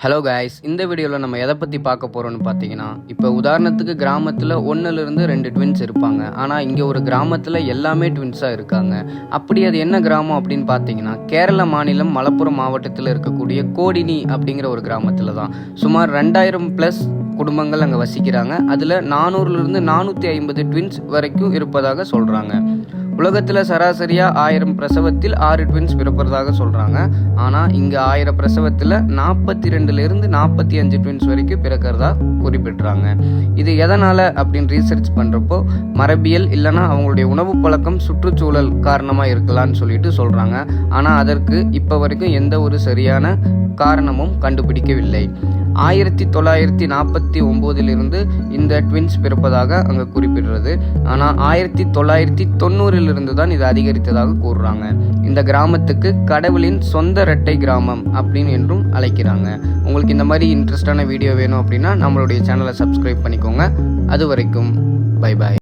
Hello guys, இந்த வீடியோவில் நம்ம எதை பற்றி பார்க்க போகிறோம்னு பார்த்தீங்கன்னா, இப்போ உதாரணத்துக்கு கிராமத்தில் 1லேருந்து 2 ட்வின்ஸ் இருப்பாங்க. ஆனால் இங்கே ஒரு கிராமத்தில் எல்லாமே ட்வின்ஸாக இருக்காங்க. அப்படி அது என்ன கிராமம் அப்படின்னு பார்த்தீங்கன்னா, கேரள மாநிலம் மலப்புரம் மாவட்டத்தில் இருக்கக்கூடிய கோடினி அப்படிங்கிற ஒரு கிராமத்தில் தான் சுமார் 2000+ குடும்பங்கள் அங்கே வசிக்கிறாங்க. அதில் 400லேருந்து 450 ட்வின்ஸ் வரைக்கும் இருப்பதாக சொல்கிறாங்க. உலகத்தில் சராசரியாக 1000 பிரசவத்தில் 6 ட்வின்ஸ் பிறப்பதாக சொல்கிறாங்க. ஆனால் இங்கே 1000 பிரசவத்தில் 42லேருந்து 45 ட்வின்ஸ் வரைக்கும் பிறக்கிறதா குறிப்பிட்றாங்க. இது எதனால் அப்படின்னு ரீசர்ச் பண்ணுறப்போ மரபியல் இல்லைனா அவங்களுடைய உணவு பழக்கம், சுற்றுச்சூழல் காரணமாக இருக்கலான்னு சொல்லிட்டு சொல்கிறாங்க. ஆனால் அதற்கு இப்போ வரைக்கும் எந்த ஒரு சரியான காரணமும் கண்டுபிடிக்கவில்லை. 1949 இந்த ட்வின்ஸ் பிறப்பதாக அங்கே குறிப்பிடுறது. ஆனால் 1990 தான் இது அதிகரித்ததாக கூறுறாங்க. இந்த கிராமத்துக்கு கடவுளின் சொந்த இரட்டை கிராமம் அப்படின்னு என்றும் அழைக்கிறாங்க. உங்களுக்கு இந்த மாதிரி இன்ட்ரெஸ்டான வீடியோ வேணும் அப்படின்னா நம்மளுடைய சேனலை சப்ஸ்கிரைப் பண்ணிக்கோங்க. அது வரைக்கும் பை பாய்.